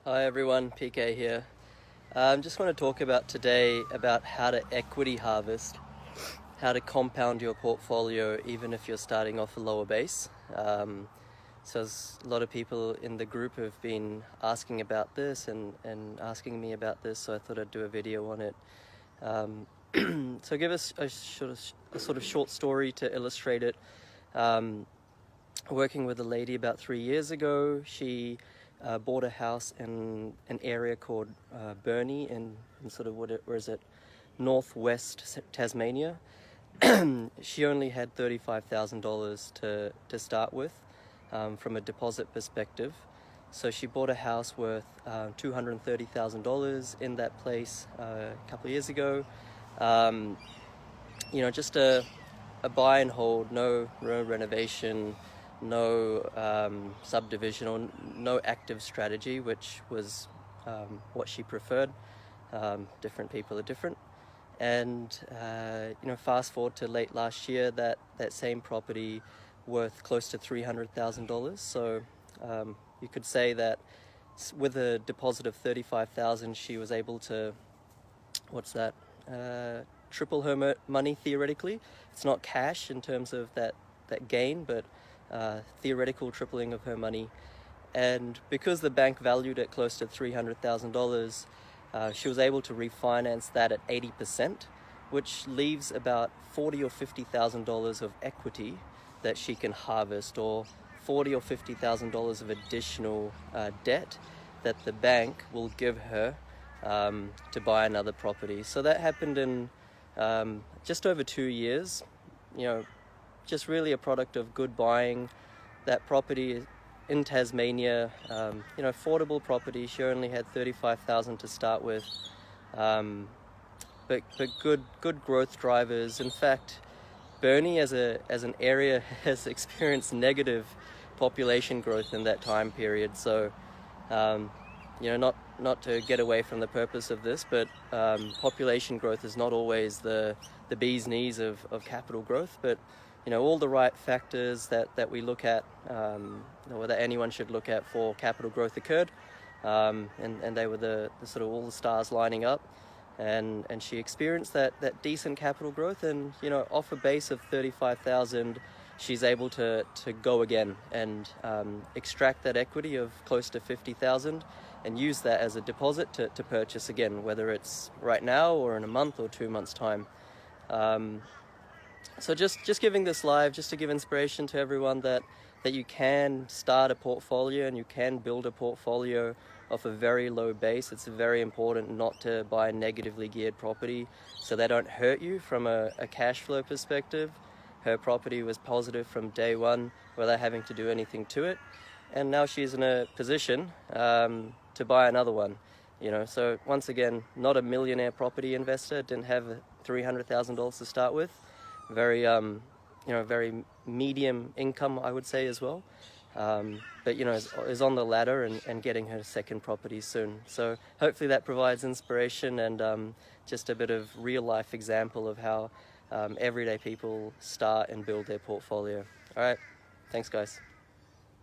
Hi everyone, PK here. Just want to talk about today about how to equity harvest, how to compound your portfolio even if you're starting off a lower base. So as a lot of people in the group have been asking about this and asking me about this, so I thought I'd do a video on it. So give us a sort of short story to illustrate it. Working with a lady about 3 years ago, she bought a house in an area called Burnie in sort of northwest Tasmania. She only had $35,000 to start with from a deposit perspective. So she bought a house worth $230,000 in that place a couple of years ago. Just a buy and hold, no renovation, no subdivision, or no active strategy, which was what she preferred. Different people are different. And fast forward to late last year, that same property worth close to $300,000. So you could say that with a deposit of $35,000, she was able to, triple her money theoretically. It's not cash in terms of that gain, but theoretical tripling of her money. And because the bank valued it close to $300,000, she was able to refinance that at 80%, which leaves about $40,000 or $50,000 of equity that she can harvest, or $40,000 or $50,000 of additional debt that the bank will give her to buy another property. So that happened in just over 2 years. Just really a product of good buying. That property in Tasmania, affordable property. She only had $35,000 to start with, but good growth drivers. In fact, Burnie as an area has experienced negative population growth in that time period. So, not to get away from the purpose of this, but population growth is not always the bee's knees of capital growth, but all the right factors that we look at, or that anyone should look at for capital growth occurred, and they were the sort of all the stars lining up, and she experienced that decent capital growth, and off a base of 35,000, she's able to go again and extract that equity of close to 50,000 and use that as a deposit to purchase again, whether it's right now or in a month or 2 months' time. So just giving this live, just to give inspiration to everyone that you can start a portfolio and you can build a portfolio off a very low base. It's very important not to buy a negatively geared property so they don't hurt you from a cash flow perspective. Her property was positive from day one without having to do anything to it. And now she's in a position to buy another one. So once again, not a millionaire property investor, didn't have $300,000 to start with. Very, very medium income, I would say, as well. But, is on the ladder and getting her second property soon. So hopefully that provides inspiration and just a bit of real life example of how everyday people start and build their portfolio. All right. Thanks, guys.